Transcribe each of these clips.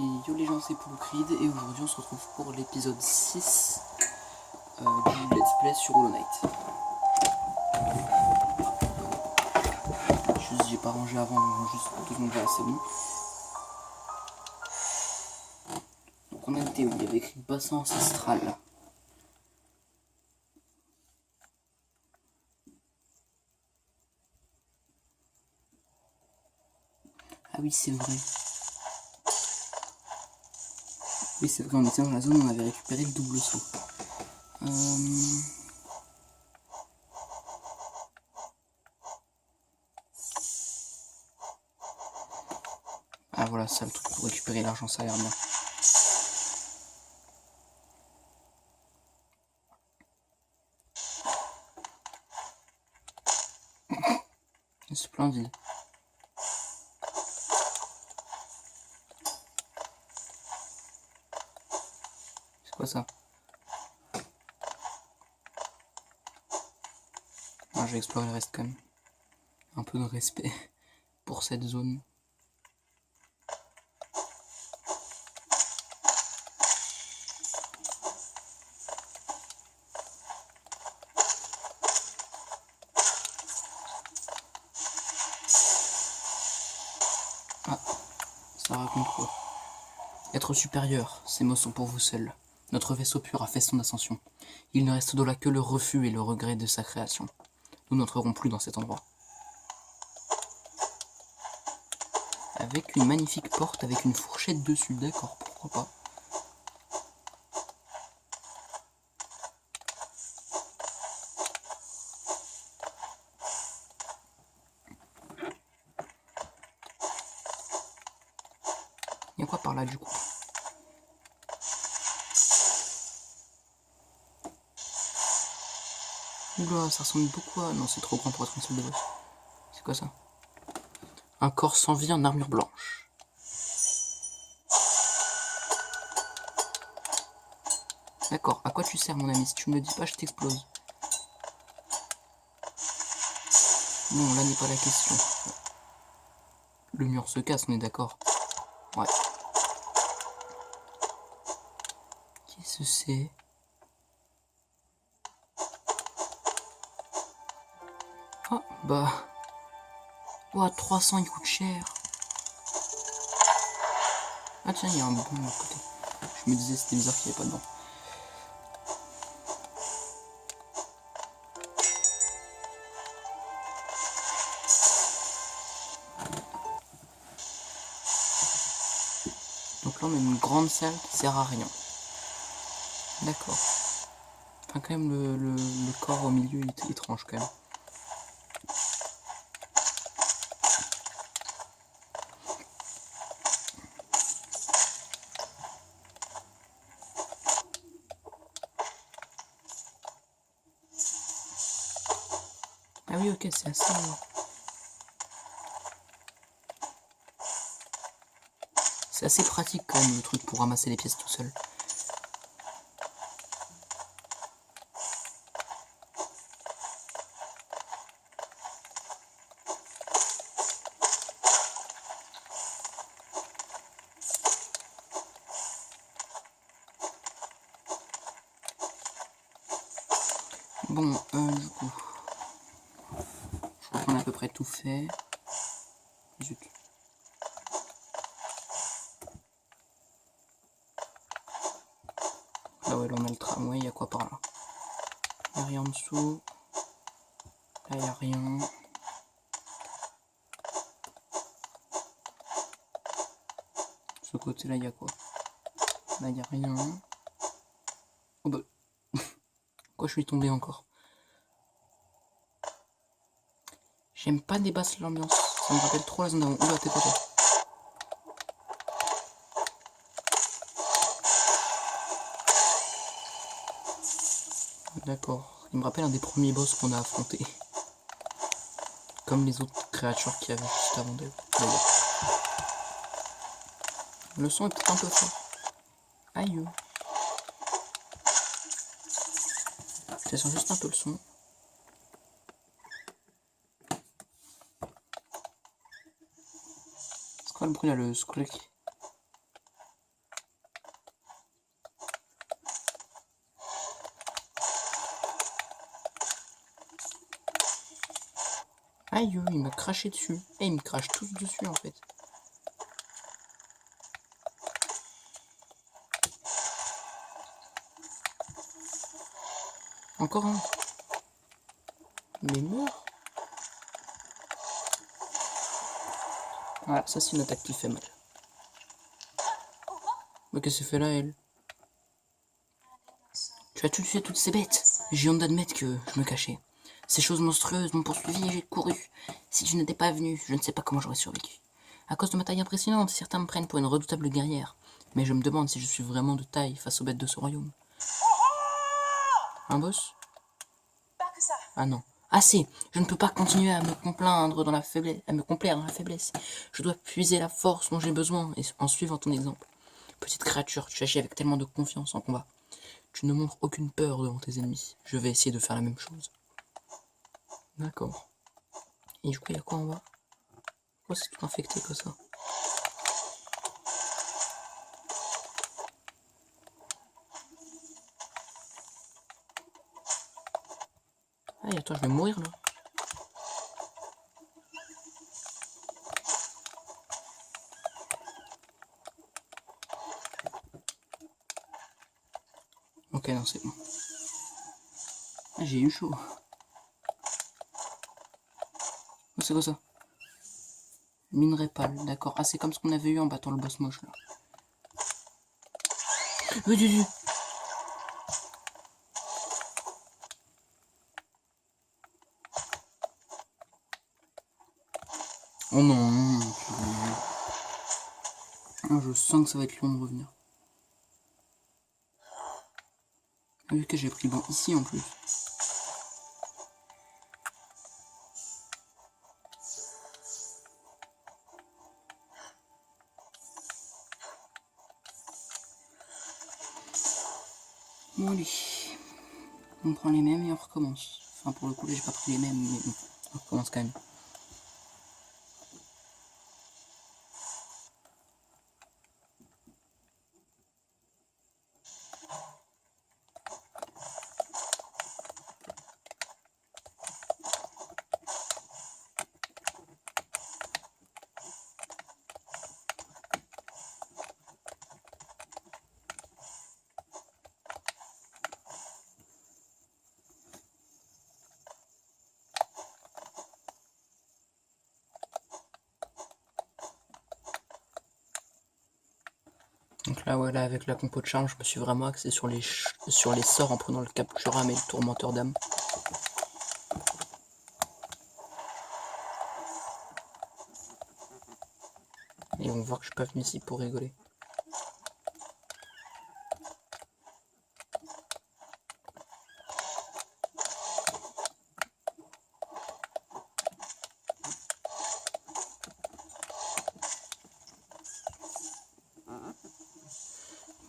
Et yo les gens, c'est Poulcrid et aujourd'hui on se retrouve pour l'épisode 6 du Let's Play sur Hollow Knight. Juste j'ai pas rangé avant, juste tout le monde va, c'est bon. Donc on a été où il y avait écrit bassin ancestral. Ah oui c'est vrai. Oui c'est vrai, on était dans la zone où on avait récupéré le double saut. Ah voilà, ça le truc pour récupérer l'argent, ça a l'air bien. Splendide. C'est quoi ça? Ah, je vais explorer le reste quand même. Un peu de respect pour cette zone. Ah, ça raconte quoi? Être supérieur, ces mots sont pour vous seuls. Notre vaisseau pur a fait son ascension. Il ne reste de là que le refus et le regret de sa création. Nous n'entrerons plus dans cet endroit. Avec une magnifique porte avec une fourchette dessus, d'accord, pourquoi pas. Il y a quoi par là du coup? Oula, ça ressemble beaucoup à... Non, c'est trop grand pour être une salle de boss. C'est quoi ça? Un corps sans vie en armure blanche. D'accord, à quoi tu sers mon ami? Si tu me le dis pas, je t'explose. Non, là n'est pas la question. Le mur se casse, on est d'accord? Ouais. Qu'est-ce que c'est? Ah, bah... Ouah, 300 il coûte cher. Ah tiens, il y a un bon de l'autre côté. Je me disais c'était bizarre qu'il n'y ait pas dedans. Donc là on a une grande salle qui sert à rien. D'accord. Enfin quand même le corps au milieu il est étrange quand même. Ah oui ok c'est assez... C'est assez pratique quand même le truc pour ramasser les pièces tout seul. Bon, du coup... Je crois qu'on a à peu près tout fait. Zut. Là ouais, là on a le tramway, il y a quoi par là? Il n'y a rien en dessous. Là il n'y a rien. Ce côté là il y a quoi? Là il n'y a rien. Oh bah... Pourquoi je suis tombé encore? J'aime pas dépasser l'ambiance. Ça me rappelle trop la zone d'avant. Oula, t'es pas toi. D'accord. Il me rappelle un des premiers boss qu'on a affronté. Comme les autres créatures qu'il y avait juste avant d'elle. Le son est peut-être un peu fort. Aïe. Je descends juste un peu le son. C'est quoi le bruit là, le squeak? Aïe, il m'a craché dessus. Et il me crache tous dessus en fait. Encore un. Mais meurs. Voilà, ça c'est une attaque qui fait mal. Mais qu'est-ce que fait là, elle? Tu as tué toutes ces bêtes. J'ai honte d'admettre que je me cachais. Ces choses monstrueuses m'ont poursuivi et j'ai couru. Si tu n'étais pas venu, je ne sais pas comment j'aurais survécu. À cause de ma taille impressionnante, certains me prennent pour une redoutable guerrière. Mais je me demande si je suis vraiment de taille face aux bêtes de ce royaume. Un boss? Ah non. Assez. Je ne peux pas continuer à me complaindre dans la faiblesse, à me complaire dans la faiblesse. Je dois puiser la force dont j'ai besoin et en suivant ton exemple. Petite créature, tu agis avec tellement de confiance en combat. Tu ne montres aucune peur devant tes ennemis. Je vais essayer de faire la même chose. D'accord. Et du coup, il y a quoi en bas? Pourquoi c'est tout infecté comme ça? Ah, attends, je vais mourir là. Ok, non, c'est bon. Ah, j'ai eu chaud. Oh, c'est quoi ça? Minerai pâle, d'accord. Ah, c'est comme ce qu'on avait eu en battant le boss moche là. Oui. Oh non. Ah, je sens que ça va être long de revenir. Vu que j'ai pris bon ici en plus. Bon allez. On prend les mêmes et on recommence. Enfin pour le coup là j'ai pas pris les mêmes mais bon. On recommence quand même. Donc là, voilà, avec la compo de charme, je me suis vraiment axé sur les sorts en prenant le Capturam et le Tourmenteur d'âme. Et on va voir que je suis pas venu ici pour rigoler.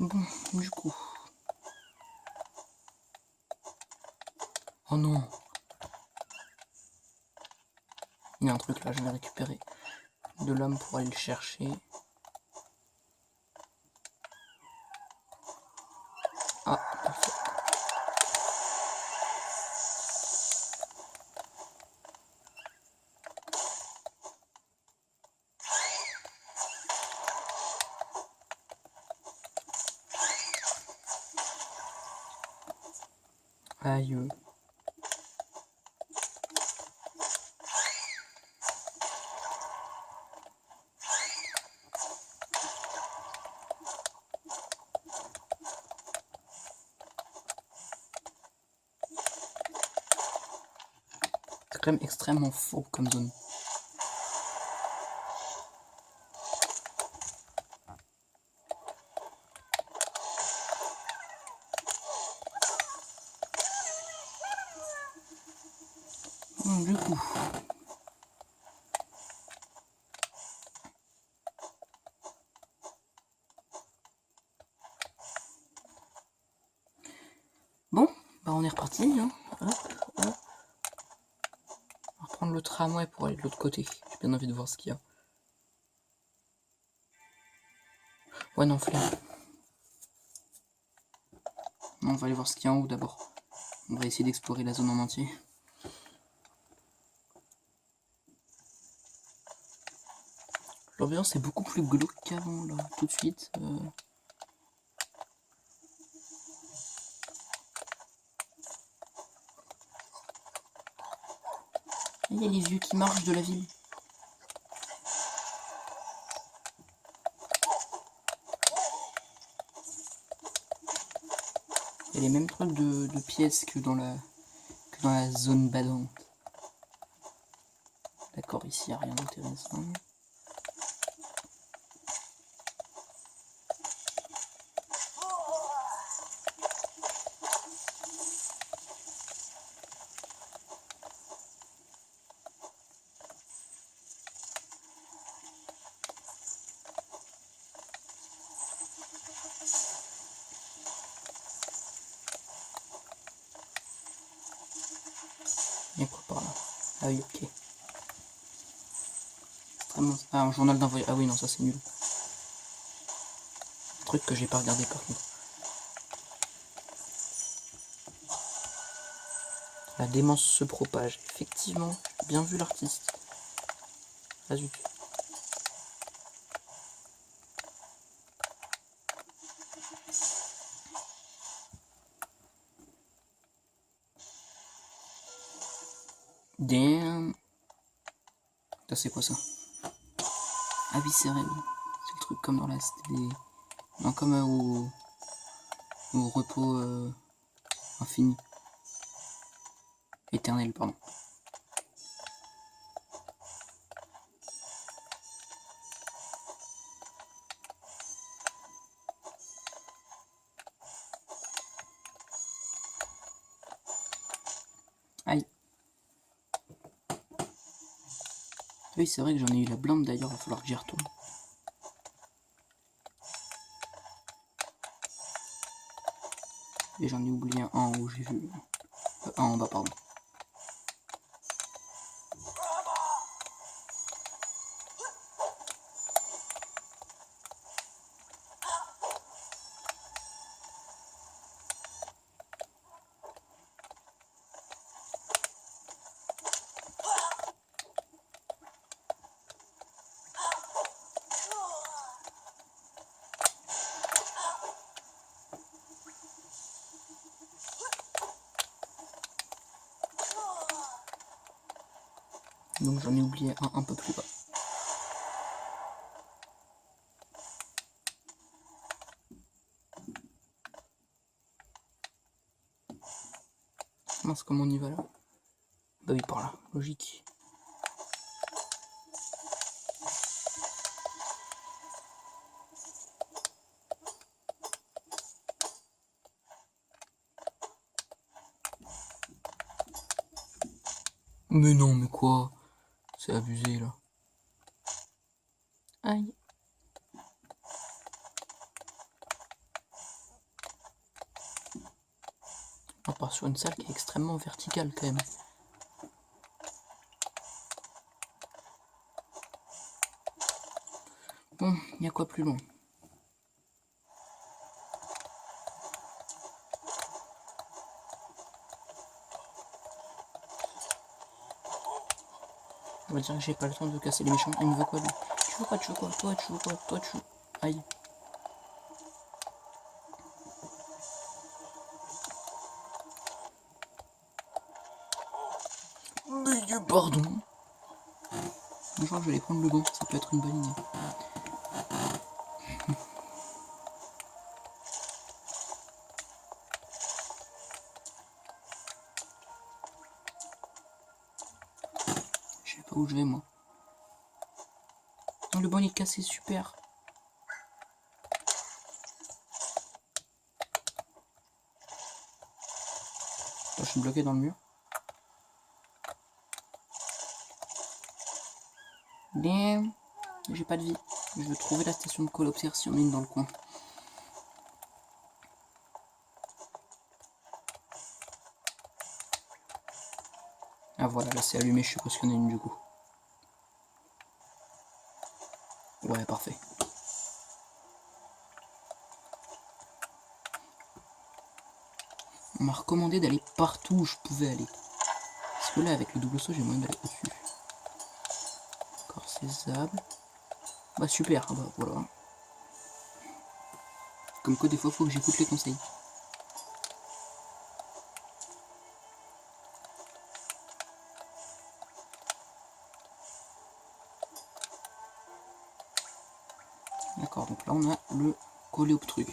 Bon, du coup... Oh non! Il y a un truc là, je vais récupérer de l'homme pour aller le chercher. Ah, parfait. Aïe. C'est quand même extrêmement faux comme zone. Bon, du coup... Bon, bah on est reparti, hein. Hop, hop. On va reprendre le tramway pour aller de l'autre côté. J'ai bien envie de voir ce qu'il y a. Ouais, non, flemme. Non, on va aller voir ce qu'il y a en haut d'abord. On va essayer d'explorer la zone en entier. L'ambiance est beaucoup plus glauque qu'avant, là, tout de suite. Il y a les vieux qui marchent de la ville. Il y a les mêmes trucs de pièces que dans la zone badante. D'accord, ici il n'y a rien d'intéressant. Il y a quoi par là? Ah oui, ok. Ah, un journal d'un voyage. Ah oui, non, ça c'est nul. Un truc que j'ai pas regardé par contre. La démence se propage. Effectivement, bien vu l'artiste. Ah zut. Damn. Ça c'est quoi ça? Ah oui, c'est vrai, oui. C'est le truc comme dans la cité des... Non, comme au repos infini. Éternel, pardon. Aïe. Oui, c'est vrai que j'en ai eu la blinde d'ailleurs, il va falloir que j'y retourne. Et j'en ai oublié un en haut, j'ai vu. Un en bas, pardon. Donc j'en ai oublié un peu plus bas. Mince, comment on y va là? Bah oui, par là, logique. Mais non, mais quoi? C'est abusé là. Aïe. On part sur une salle qui est extrêmement verticale quand même. Bon, il y a quoi plus loin? On va dire que j'ai pas le temps de casser les méchants. Il me veut quoi lui? Tu veux quoi? Tu veux quoi? Toi tu veux quoi? Toi tu veux... Aïe. Pardon. Je crois que je vais aller prendre le gant, ça peut être une bonne idée. Je sais pas où je vais moi. Le bon est cassé, super. Là, je suis bloqué dans le mur. Damn. J'ai pas de vie. Je veux trouver la station de Coloptère si on est une dans le coin. Ah voilà, là c'est allumé, je suppose qu'il y en a une du coup. Ouais, parfait. On m'a recommandé d'aller partout où je pouvais aller. Parce que là, avec le double saut, j'ai moyen d'aller au-dessus. Encore ces sables. Bah super, bah voilà. Comme quoi des fois faut que j'écoute les conseils. D'accord, donc là on a le coléoptru.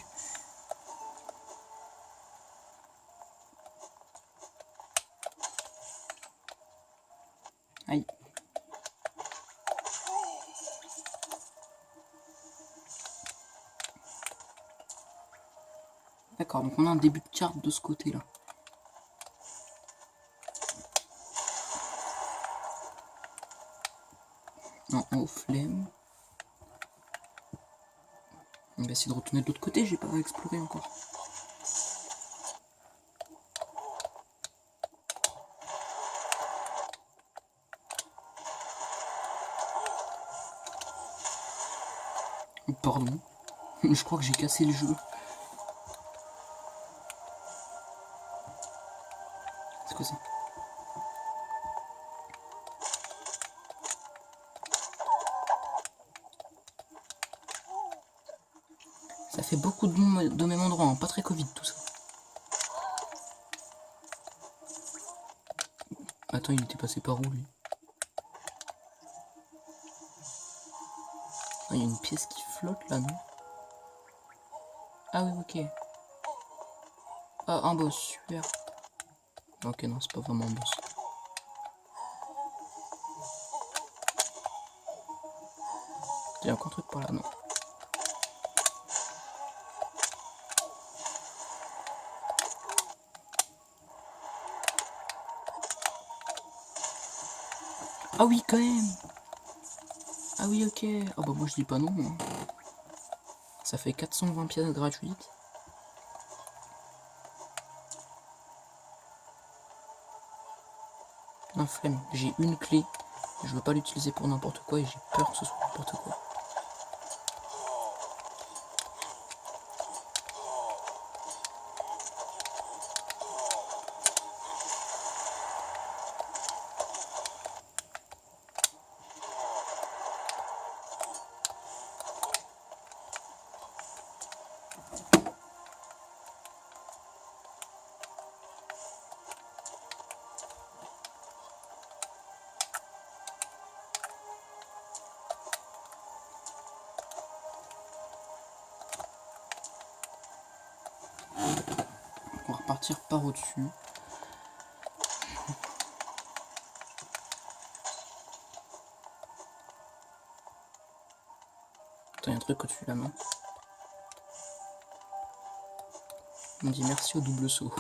Aïe. D'accord, donc on a un début de carte de ce côté-là. En haut, flemme. On va essayer de retourner de l'autre côté, j'ai pas exploré encore. Pardon, je crois que j'ai cassé le jeu. C'est quoi ça? Ça fait beaucoup de monde de même endroit, hein. Pas très Covid tout ça. Attends, il était passé par où lui? Ah, il y a une pièce qui flotte là, non? Ah oui, ok. Ah, un boss, super. Ok, non, c'est pas vraiment un boss. Il y a encore un truc par là, non? Ah oui, quand même! Ah oui, ok. Ah bah moi je dis pas non. Hein. Ça fait 420 pièces gratuites. Un flemme. J'ai une clé. Je veux pas l'utiliser pour n'importe quoi et j'ai peur que ce soit n'importe quoi. On va repartir par au-dessus. Attends, il y a un truc au-dessus de la main. On dit merci au double saut.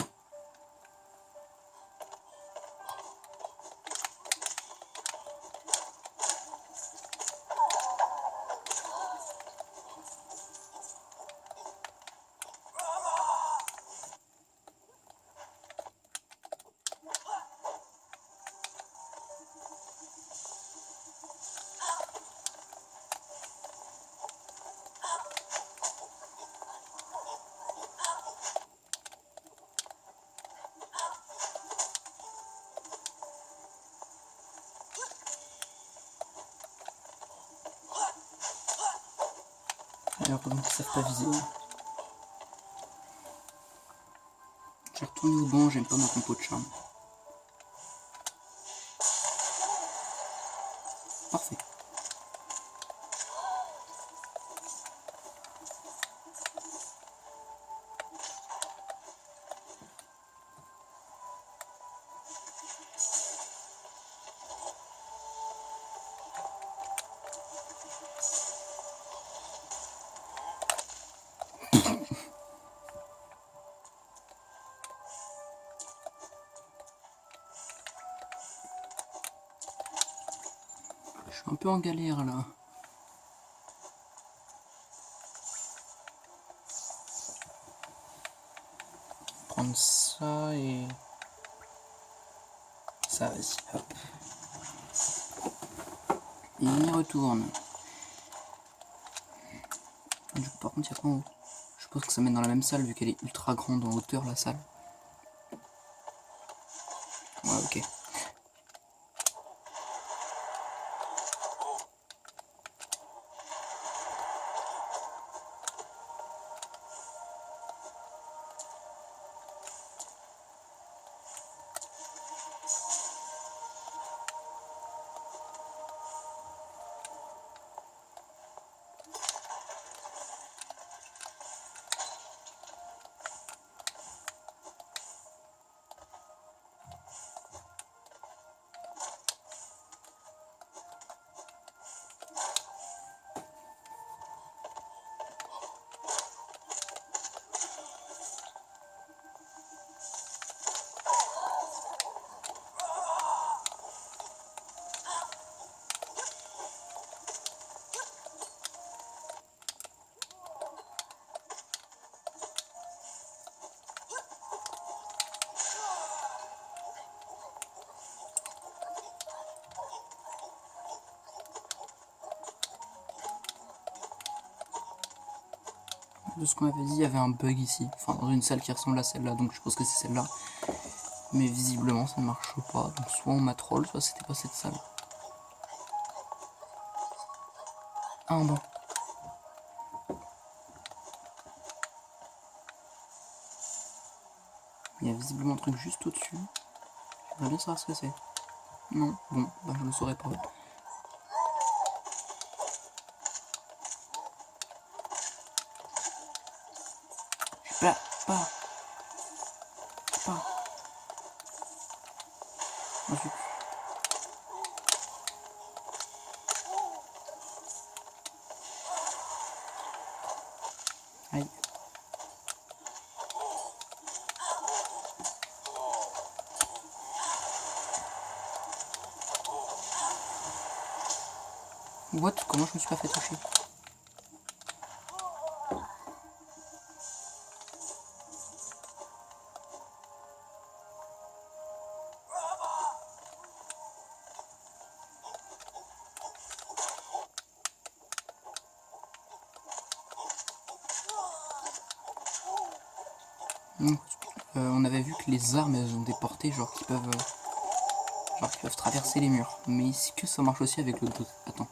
Alors comment ils savent pas viser. Je vais retourner au banc, j'aime pas ma compo de charme. Parfait. Je suis un peu en galère là. Prendre ça et ça, vas-y, hop. Et on y retourne. Du coup, par contre, il y a quoi en haut? Je pense que ça mène dans la même salle vu qu'elle est ultra grande en hauteur la salle. Ouais, ok. de ce qu'on avait dit, il y avait un bug ici. Enfin, dans une salle qui ressemble à celle-là, donc je suppose que c'est celle-là. Mais visiblement, ça ne marche pas. Donc soit on m'a troll, soit c'était pas cette salle. Ah, un banc. Il y a visiblement un truc juste au-dessus. J'aimerais bien savoir ce que c'est. Non, bon, bah je le saurais pas. Pas. Ensuite. Aïe. What? Comment je me suis pas fait toucher? On avait vu que les armes elles ont des portées genre qui peuvent traverser les murs. Mais est-ce que ça marche aussi avec le... Attends.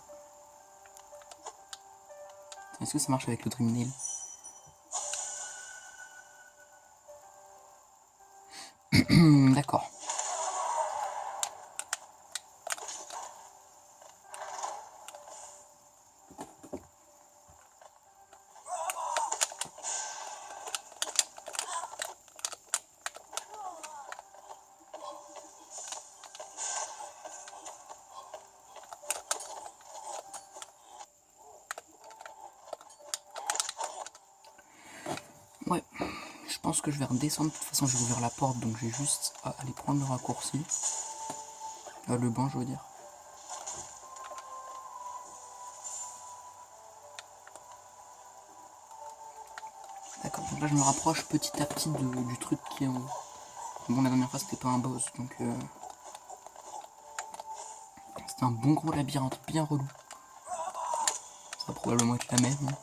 Est-ce que ça marche avec le Dream Nail? D'accord. Ouais, je pense que je vais redescendre. De toute façon, j'ai ouvert la porte, donc j'ai juste à aller prendre le raccourci. Le banc, je veux dire. D'accord, donc là, je me rapproche petit à petit du truc qui est en haut. Bon, la dernière fois, c'était pas un boss, donc... C'était un bon gros labyrinthe, bien relou. Ça va probablement être la même. Hein.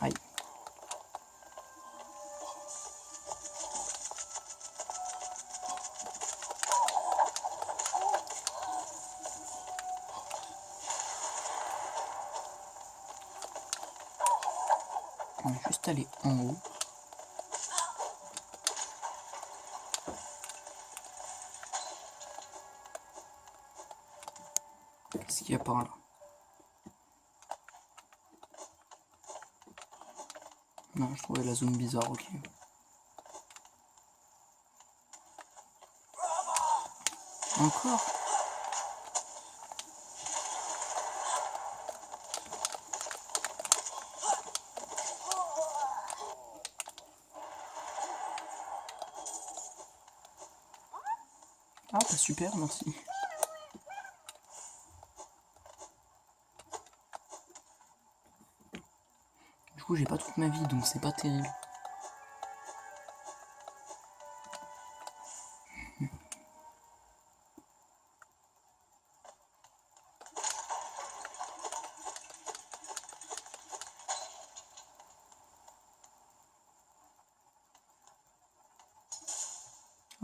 Aïe. On va juste aller en haut. Qu'est-ce qu'il y a par là? Non, je trouvais la zone bizarre, ok. Encore? Ah, bah super, merci. Du coup, j'ai pas toute ma vie, donc c'est pas terrible.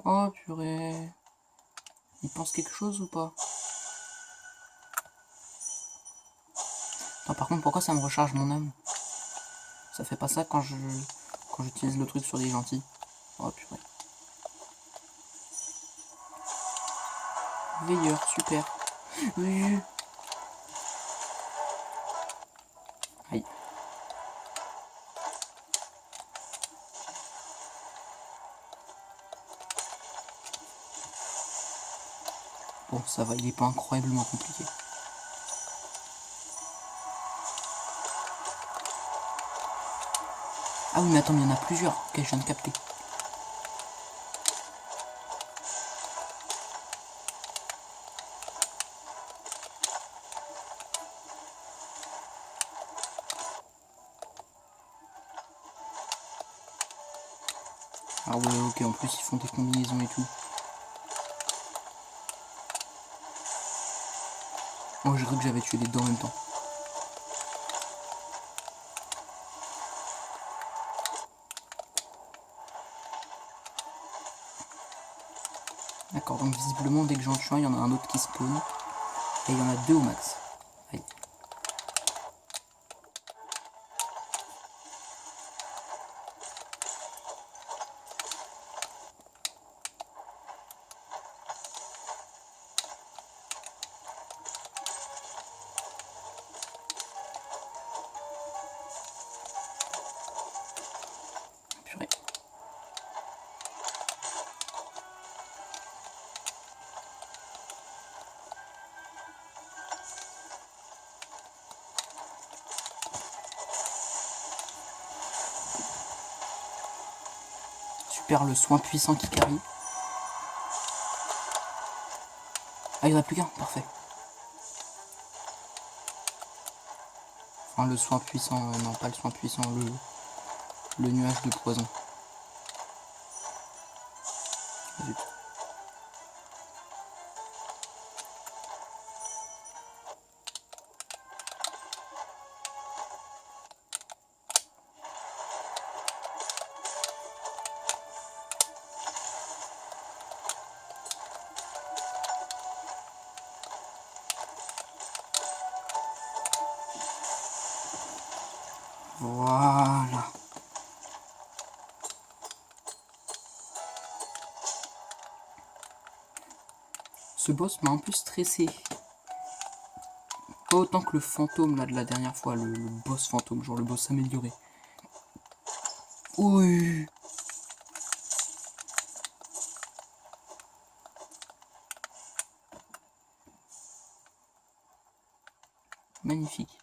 Oh purée. Il pense quelque chose ou pas? Non, par contre, pourquoi ça me recharge mon âme? Ça fait pas ça quand j'utilise le truc sur les gentils. Oh purée. Veilleur, super. Oui. Aïe. Bon, ça va, il est pas incroyablement compliqué. Ah oui, mais attends, il y en a plusieurs. Ok, je viens de capter. Ah ouais, ok, en plus ils font des combinaisons et tout. Oh, j'ai cru que j'avais tué les deux en même temps. D'accord, donc visiblement, dès que j'en tue un, il y en a un autre qui spawn. Et il y en a deux au max. Aïe. Purée. Super, le soin puissant qui carry. Ah, il n'y en a plus qu'un, parfait. Enfin, le soin puissant, non, pas le soin puissant, le nuage de poison. Zut. Voilà. Ce boss m'a un peu stressé. Pas autant que le fantôme là de la dernière fois, le boss fantôme, genre le boss amélioré. Oui. Magnifique.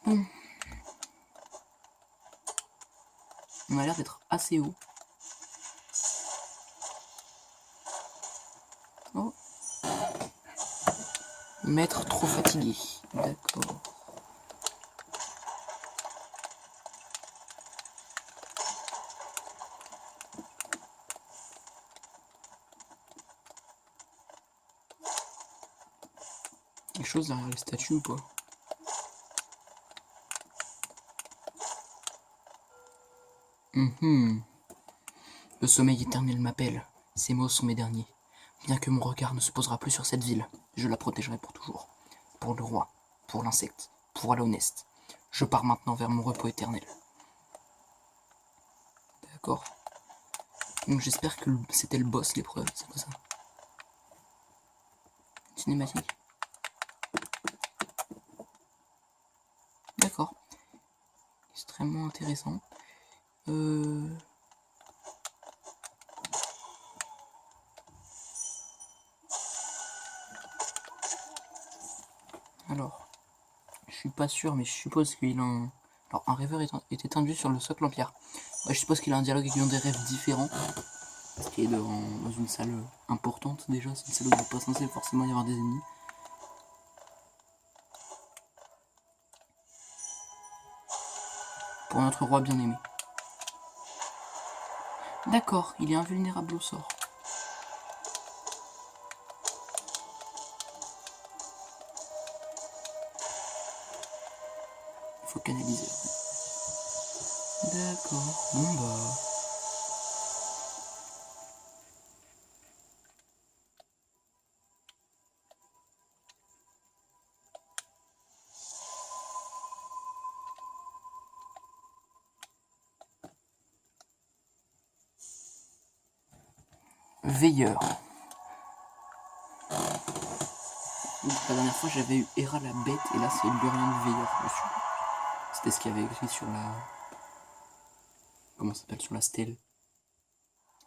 Bon. On a l'air d'être assez haut. Oh. Maître trop fatigué. D'accord. Quelque chose derrière les statues ou pas? Le sommeil éternel m'appelle. Ces mots sont mes derniers. Bien que mon regard ne se posera plus sur cette ville, je la protégerai pour toujours. Pour le roi, pour l'insecte, pour l'honnête. Je pars maintenant vers mon repos éternel. D'accord. Donc j'espère que c'était le boss l'épreuve, c'est quoi ça? Cinématique. D'accord. Extrêmement intéressant. Alors, je suis pas sûr, mais je suppose qu'il a un... Alors, un rêveur est étendu sur le socle en pierre. Ouais, je suppose qu'il a un dialogue avec des rêves différents. Parce qu'il est dans une salle importante déjà. C'est une salle où il n'est pas censé forcément y avoir des ennemis. Pour notre roi bien-aimé. D'accord, il est invulnérable au sort. Il faut canaliser. D'accord, bon bah... Veilleur. Donc, la dernière fois j'avais eu Hera la bête et là c'est Lurien le veilleur dessus. C'était ce qu'il y avait écrit sur la... Comment ça s'appelle? Sur la stèle.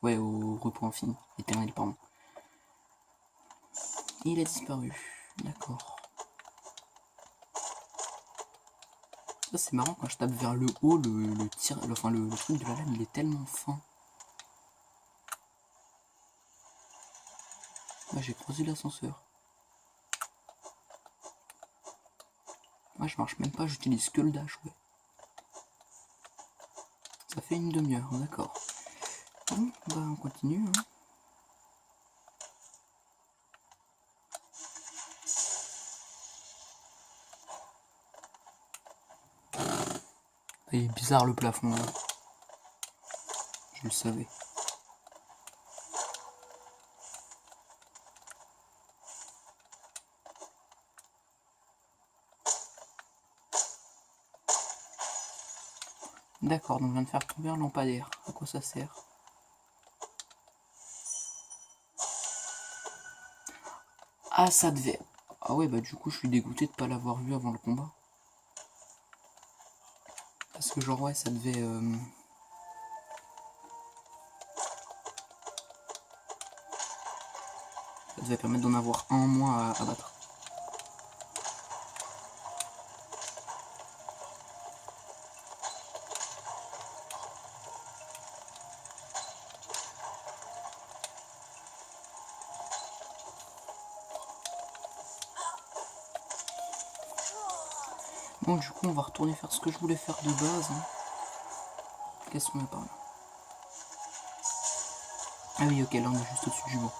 Ouais, au repos infini. Éternel, pardon. Et il a disparu. D'accord. Ça c'est marrant quand je tape vers le haut, le tir, enfin le truc de la lame il est tellement fin. Ouais, j'ai creusé l'ascenseur. Ouais, je marche même pas, j'utilise que le dash, ouais. Ça fait une demi-heure, d'accord. Bon, bah on continue. Hein. Il est bizarre le plafond là. Je le savais. D'accord, donc je viens de faire tomber un lampadaire. À quoi ça sert? Ah, ça devait... Ah ouais, bah du coup, je suis dégoûté de pas l'avoir vu avant le combat. Parce que genre, ouais, ça devait... Ça devait permettre d'en avoir un en moins à battre. Bon, du coup, on va retourner faire ce que je voulais faire de base. Hein. Qu'est-ce qu'on a par là? Ah oui, ok, là on est juste au-dessus du banc.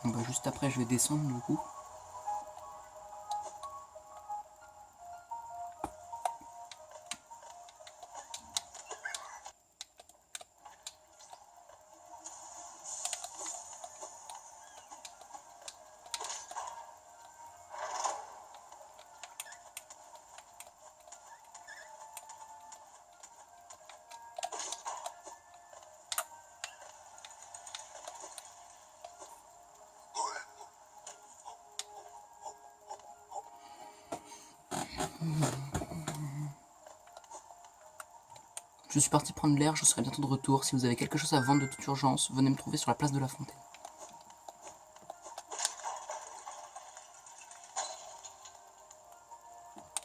Bon, bah juste après, je vais descendre du coup. Je suis parti prendre l'air, je serai bientôt de retour. Si vous avez quelque chose à vendre de toute urgence, venez me trouver sur la place de la Fontaine.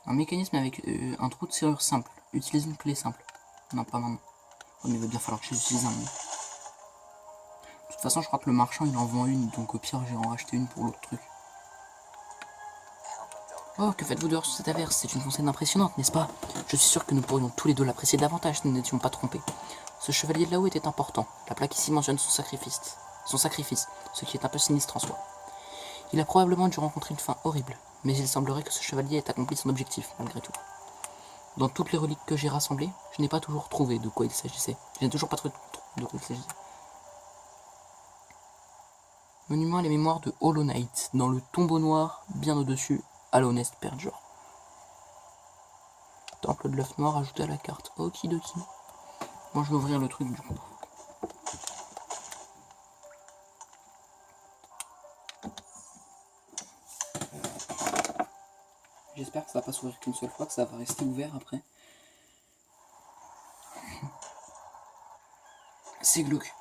Un mécanisme avec un trou de serrure simple. Utilisez une clé simple. Non, pas maintenant. Oh, mais il va bien falloir que j'utilise un. De toute façon, je crois que le marchand il en vend une, donc au pire, j'irai en racheter une pour l'autre truc. Oh, que faites-vous dehors sur cette averse? C'est une fontaine impressionnante, n'est-ce pas? Je suis sûr que nous pourrions tous les deux l'apprécier davantage si nous n'étions pas trompés. Ce chevalier de là-haut était important. La plaque ici mentionne son sacrifice, ce qui est un peu sinistre en soi. Il a probablement dû rencontrer une fin horrible, mais il semblerait que ce chevalier ait accompli son objectif, malgré tout. Dans toutes les reliques que j'ai rassemblées, je n'ai pas toujours trouvé de quoi il s'agissait. Je n'ai toujours pas trouvé de quoi il s'agissait. Monument à la mémoire de Hollow Knight, dans le tombeau noir, bien au-dessus, à l'honnête Perdure. Temple de l'œuf noir ajouté à la carte. Okidoki. Bon, je vais ouvrir le truc du coup. J'espère que ça va pas s'ouvrir qu'une seule fois, que ça va rester ouvert après. C'est glauque.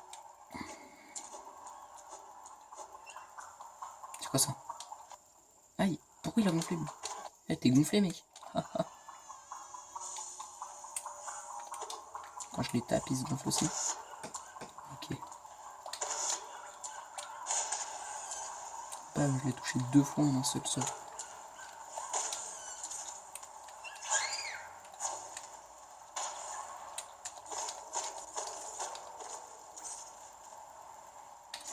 C'est quoi ça? Aïe, pourquoi il a gonflé lui? Eh, t'es gonflé mec. Quand je les tape, ils se gonflent aussi. Ok. Bam, je l'ai touché 2 fois en un seul sol.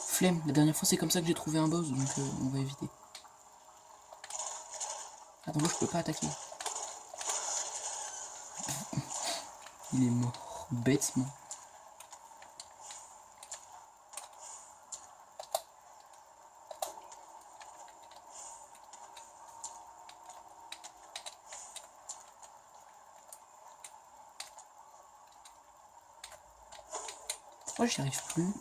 Flemme, la dernière fois c'est comme ça que j'ai trouvé un boss, donc on va éviter. Attends, moi je peux pas attaquer. Il est mort, bêtement. Pourquoi j'y arrive plus?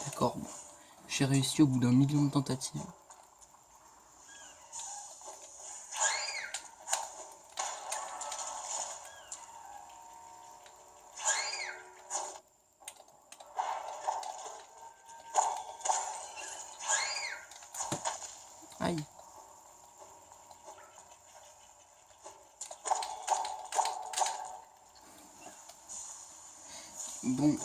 D'accord, bon. J'ai réussi au bout d'un million de tentatives. Aïe. Bon,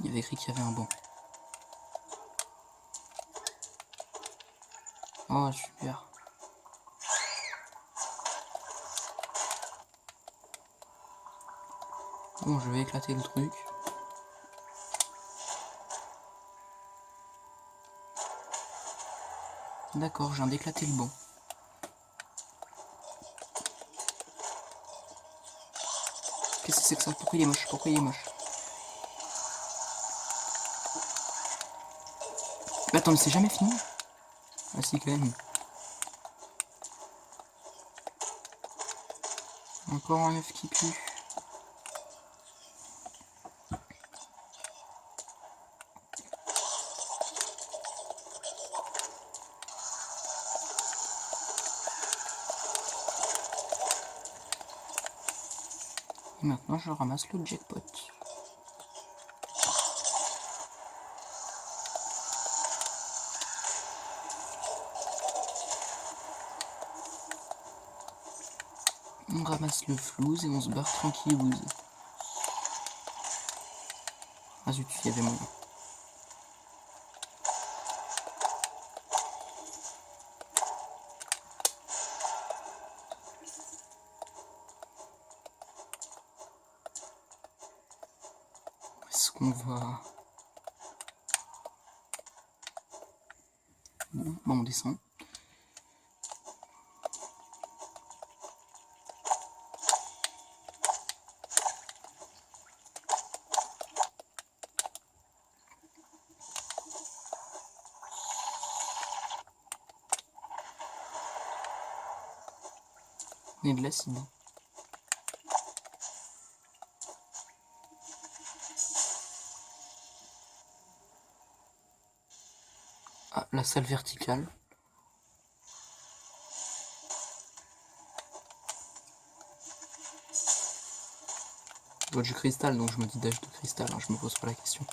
Il y avait écrit qu'il y avait un banc. Oh, super. Bon, je vais éclater le truc. D'accord, je viens d'éclater le banc. Qu'est-ce que c'est que ça? Pourquoi il est moche? Pourquoi il est moche? Mais attends, mais c'est jamais fini? Ah si, quand même. Encore un œuf qui pue. Et maintenant, je ramasse le jackpot. On ramasse le flouze et on se barre tranquillouze. Ah zut, il y avait moyen. Est-ce qu'on va... Bon, on descend. On est de l'acide. Ah, la salle verticale. Je vois du cristal, donc je me dis d'âge de cristal, hein, je me pose pas la question.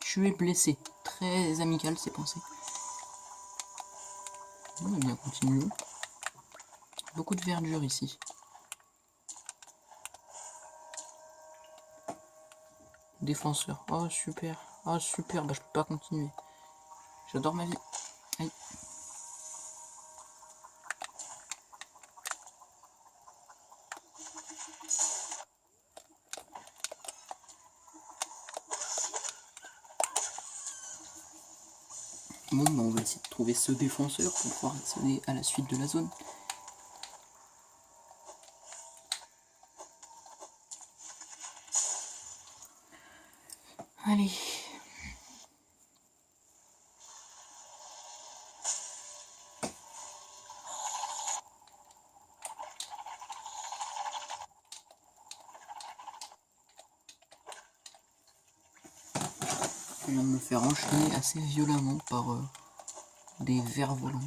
Je suis blessé. Très amical, ces pensées. On va bien continuer. Beaucoup de verdure ici. Défenseur. Oh super. Oh super, bah je peux pas continuer. J'adore ma vie. Aïe. Bon, bah on va essayer de trouver ce défenseur pour pouvoir accéder à la suite de la zone. Allez. Je viens de me faire enchaîner assez violemment par des vers volants.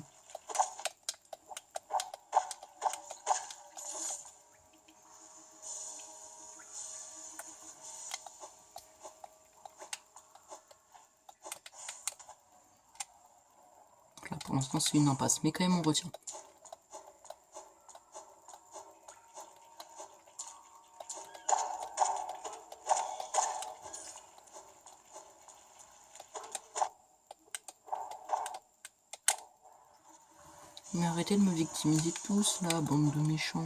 Donc là pour l'instant c'est une impasse, mais quand même on retient. Mais arrêtez de me victimiser tous là, bande de méchants.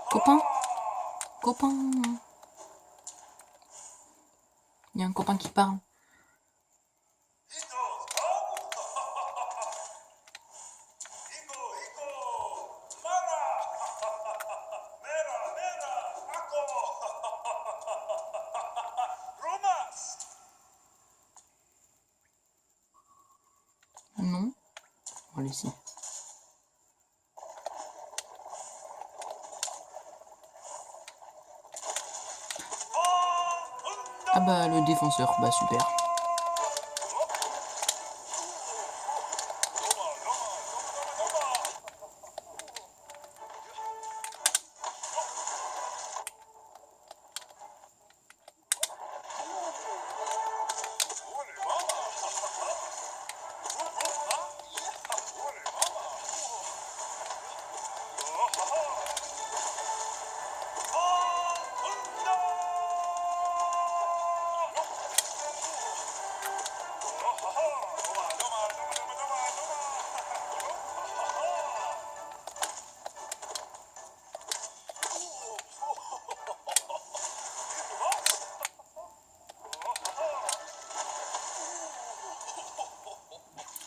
Copain, copain. Il y a un copain qui parle. contrôle ici. Ah bah le défenseur, bah super.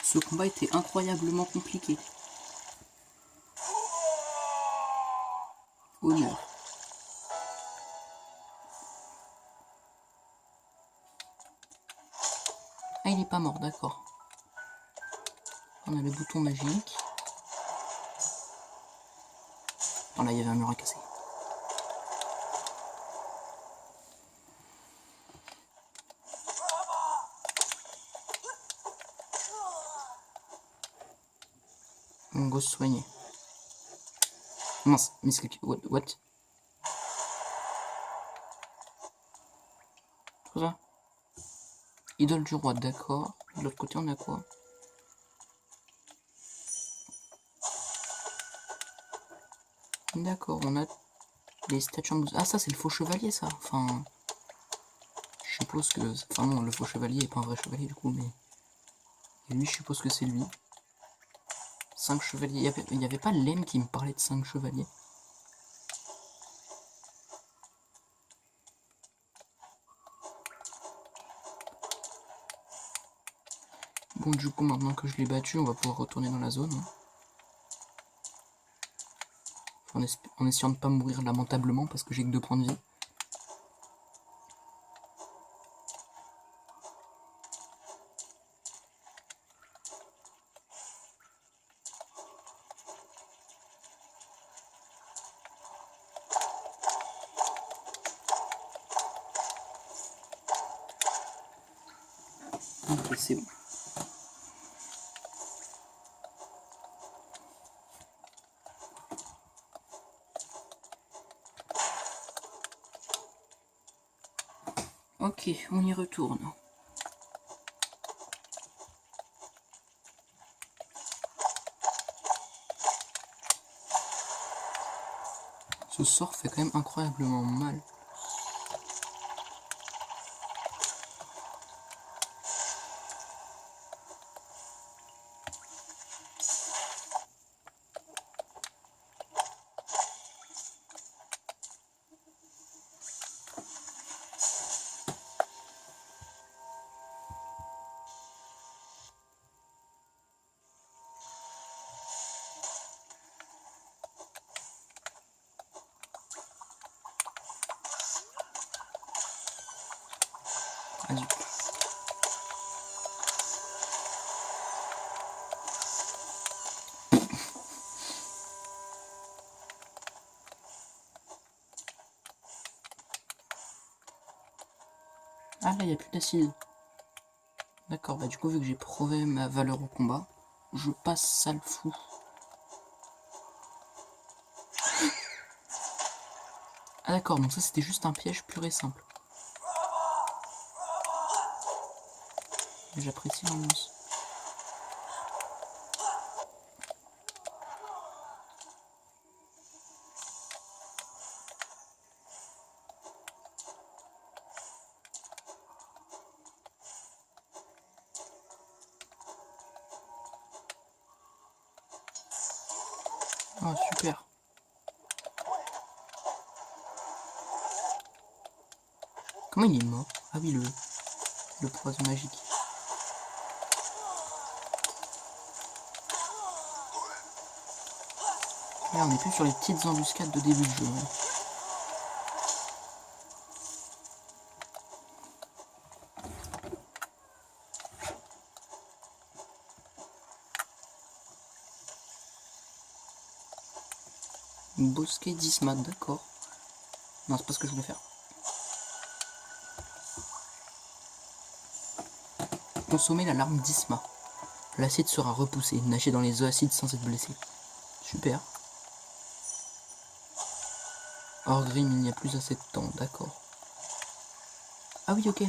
Ce combat était incroyablement compliqué. Honneur. Ah, il est pas mort, d'accord. On a le bouton magique. Oh là, il y avait un mur à casser. On go se soigner. Mince, mais c'est... What? Quoi ça? Idole du roi, d'accord. De l'autre côté, on a quoi? D'accord, on a des statues en... Ah, ça, c'est le faux chevalier, ça. Enfin... Je suppose que... Enfin non, le faux chevalier est pas un vrai chevalier, du coup, mais... Et lui, je suppose que c'est lui. 5 chevaliers. Il n'y avait pas Lem qui me parlait de 5 chevaliers. Bon, du coup, maintenant que je l'ai battu, on va pouvoir retourner dans la zone. En essayant de ne pas mourir lamentablement, parce que j'ai que 2 points de vie. Ok, c'est bon. Ok, on y retourne. Ce sort fait quand même incroyablement mal. Ah, zut. Ah là, il n'y a plus d'acide. D'accord, bah du coup, vu que j'ai prouvé ma valeur au combat, je passe sale fou. Ah d'accord, donc ça c'était juste un piège pur et simple. J'apprécie l'ambiance. Oh super. Comment il est mort? Ah oui, le poison magique. Là, on est plus sur les petites embuscades de début de jeu. Bosquet d'Isma, d'accord. Non, c'est pas ce que je voulais faire. Consommer la larme d'Isma. L'acide sera repoussé. Nager dans les eaux acides sans être blessé. Super. Orgrim, il n'y a plus assez de temps, d'accord. Ah oui, ok.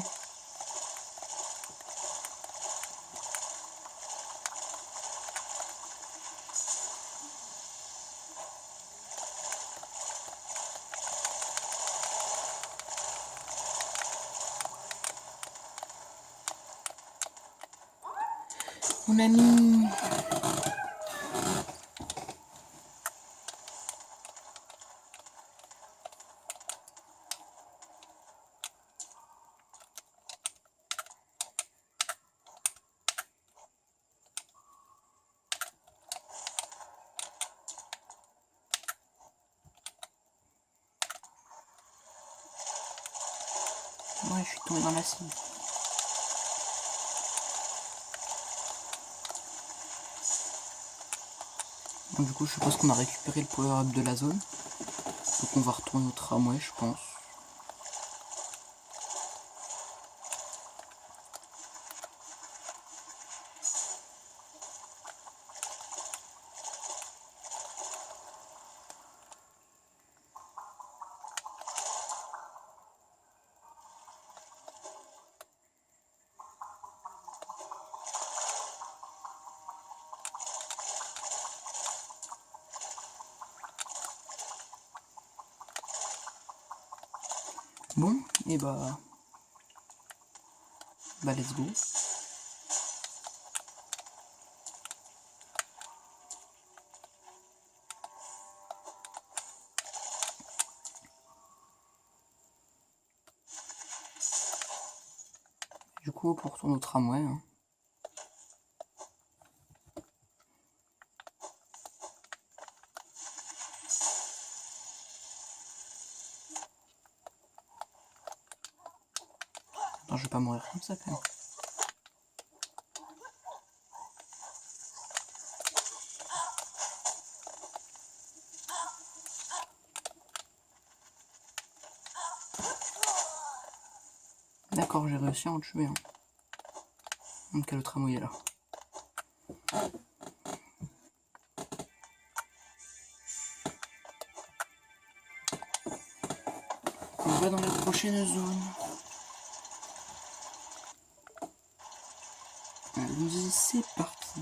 Mon ami. Ouais, je suis tombé dans la cible. Donc, du coup, je suppose qu'on a récupéré le power-up de la zone. Donc on va retourner au tramway, je pense. Bon, et bah let's go. Du coup, on retourne au tramway. Hein. Non, je vais pas mourir comme ça quand même. D'accord, j'ai réussi à en tuer. Hein. Donc le tramway est là. On va dans la prochaine zone. Allons-y, c'est parti.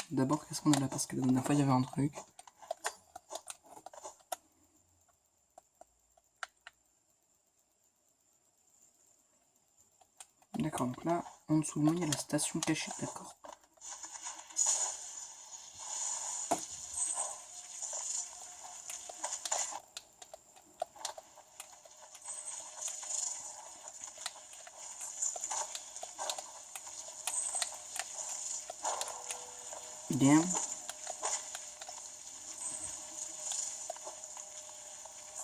D'abord, qu'est-ce qu'on a là? Parce que la dernière fois, il y avait un truc. D'accord, donc là, en dessous de nous, il y a la station cachée, d'accord. Bien.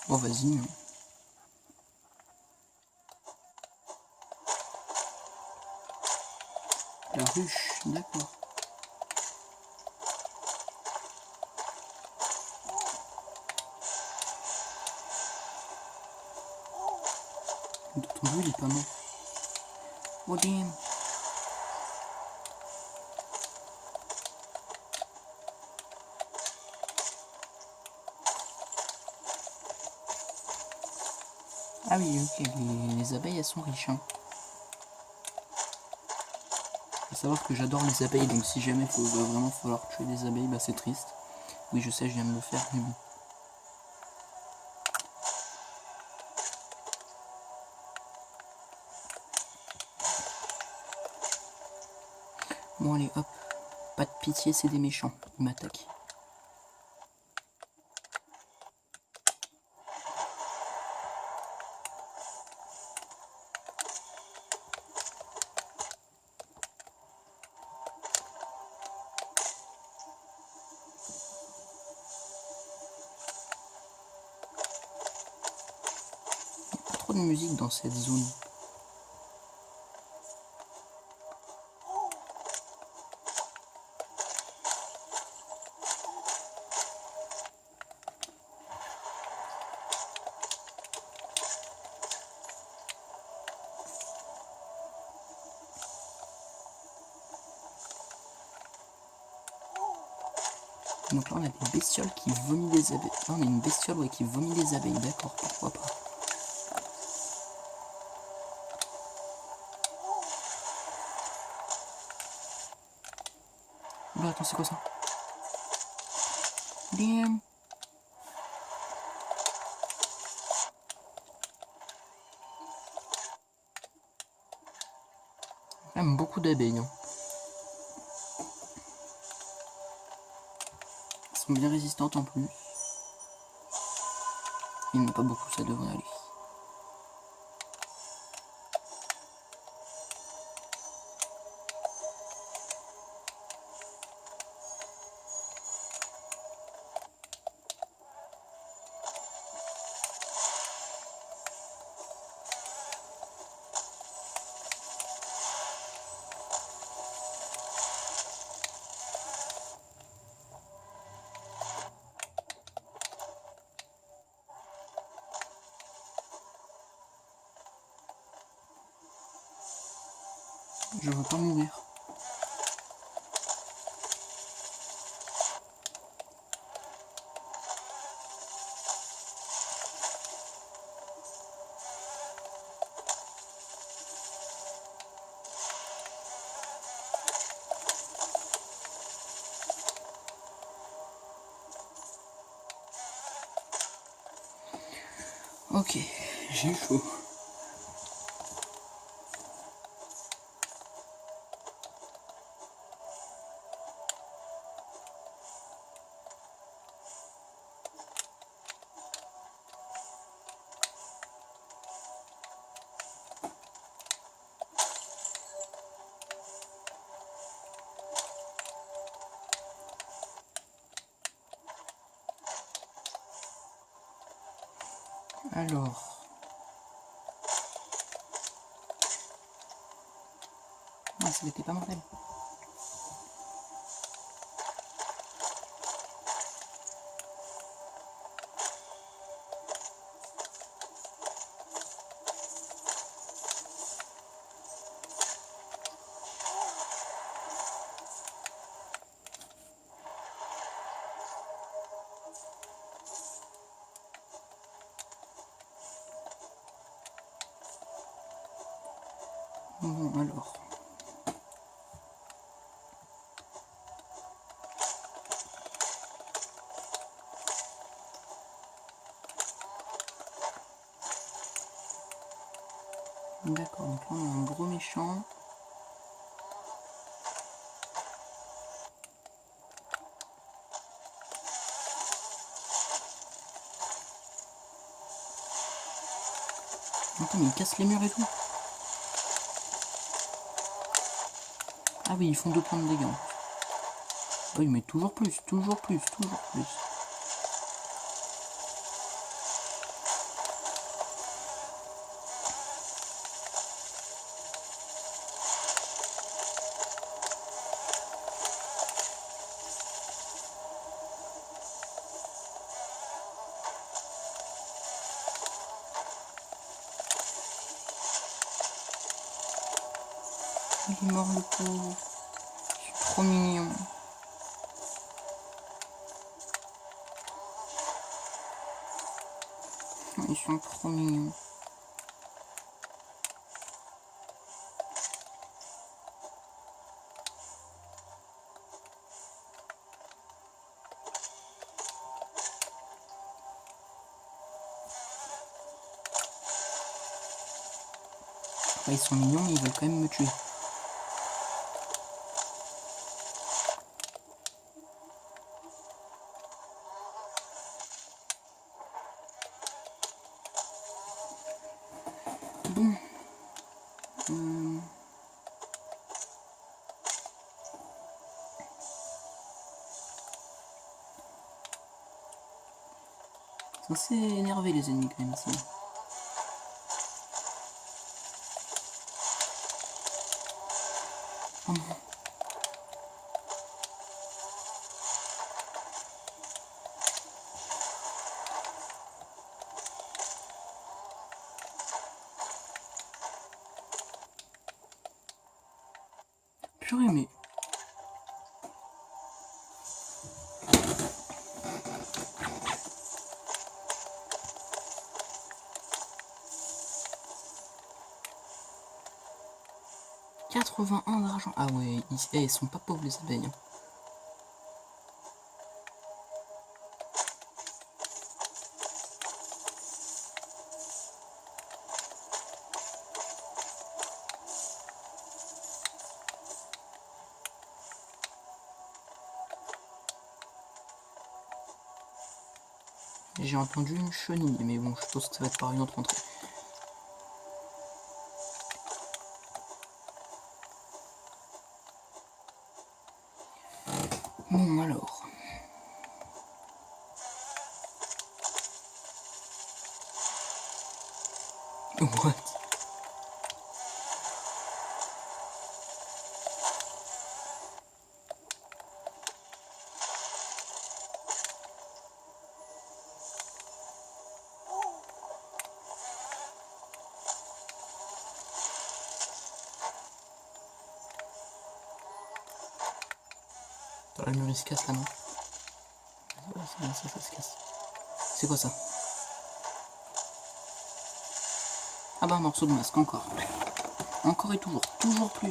Bon, vas-y. Hein. La ruche, d'accord. Ton jeu, il est pas mort. Oh damn. Ah oui, ok, les abeilles, elles sont riches. Hein. Faut savoir que j'adore les abeilles, donc si jamais il va vraiment falloir tuer des abeilles, bah c'est triste. Oui, je sais, je viens de le faire, mais bon. Bon, allez, hop. Pas de pitié, c'est des méchants. Ils m'attaquent. Pas trop de musique dans cette zone. Donc là on a des bestioles qui vomissent des abeilles. Là on a une bestiole qui vomit des abeilles, d'accord, pourquoi pas. Oula, attends, c'est quoi ça? Damn. Quand même beaucoup d'abeilles. Hein. Elles sont bien résistantes en plus. Il n'y en a pas beaucoup, ça devrait aller. Je veux pas mourir. Ok, j'ai chaud. Alors... Ah, ça n'était pas mortel. Bon, alors... D'accord, donc là on a un gros méchant. Attends, mais il casse les murs et tout. Ah oui, ils font 2 points de dégâts. Oui, mais toujours plus, toujours plus, toujours plus. Il est mort le pauvre. C'est trop mignon. Ils sont trop mignons. Enfin, ils sont mignons, mais ils veulent quand même me tuer. Bon. C'est assez énervé les ennemis quand même ici. Oh non. Purée, mais... 81 d'argent. Ah ouais, ils sont pas pauvres les abeilles. Hein. J'ai entendu une chenille, mais bon, je suppose que ça va être par une autre entrée. Bon, alors. What? Dans la mur il se casse là, non? Ça se casse. C'est quoi ça? Ah bah un morceau de masque, encore. Encore et toujours, toujours plus.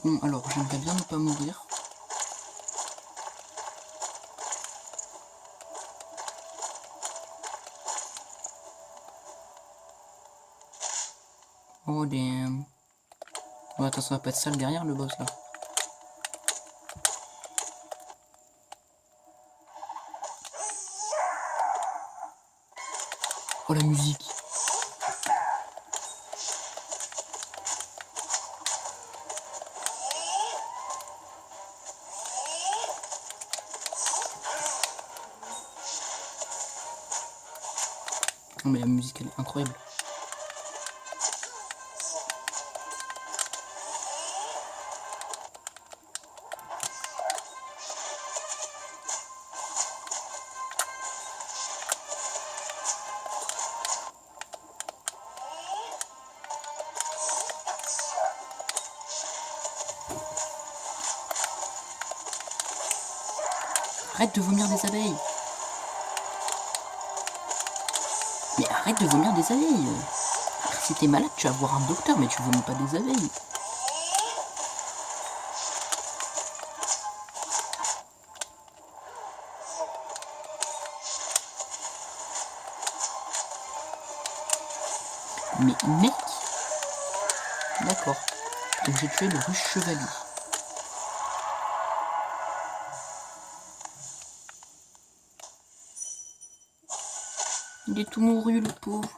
Bon, alors, j'aimerais bien ne pas mourir. Oh damn. Bon, attends, ça va pas être sale derrière le boss là. Oh la musique. Oh mais la musique elle est incroyable. Arrête de vomir des abeilles. Mais arrête de vomir des abeilles. Si t'es malade, tu vas voir un docteur, mais tu vomis pas des abeilles. Mais mec. D'accord. Donc j'ai tué le ruche chevalier. Il est tout mouru, le pauvre.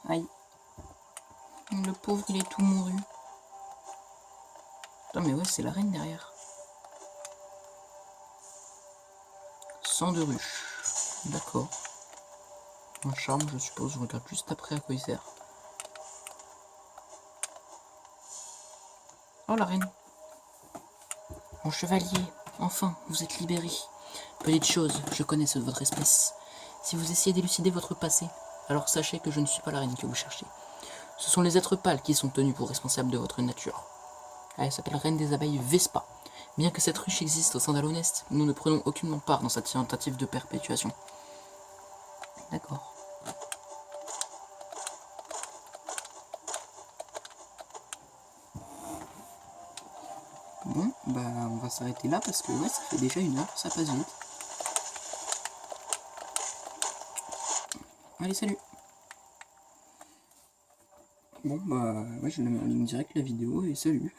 Aïe. Le pauvre, il est tout mouru. Putain, mais ouais, c'est la reine derrière. Sang de ruche. D'accord. Un charme, je suppose. Je regarde juste après à quoi il sert. Oh, la reine. Mon chevalier, enfin, vous êtes libéré. Petite chose, je connais ceux de votre espèce. Si vous essayez d'élucider votre passé, alors sachez que je ne suis pas la reine que vous cherchez. Ce sont les êtres pâles qui sont tenus pour responsables de votre nature. Elle s'appelle Reine des abeilles Vespa. Bien que cette ruche existe au sein d'Alonest, nous ne prenons aucunement part dans cette tentative de perpétuation. D'accord. Bon, bah on va s'arrêter là parce que ouais, ça fait déjà 1 heure, ça passe vite. Allez, salut. Bon, bah ouais, je vais me direct la vidéo et salut.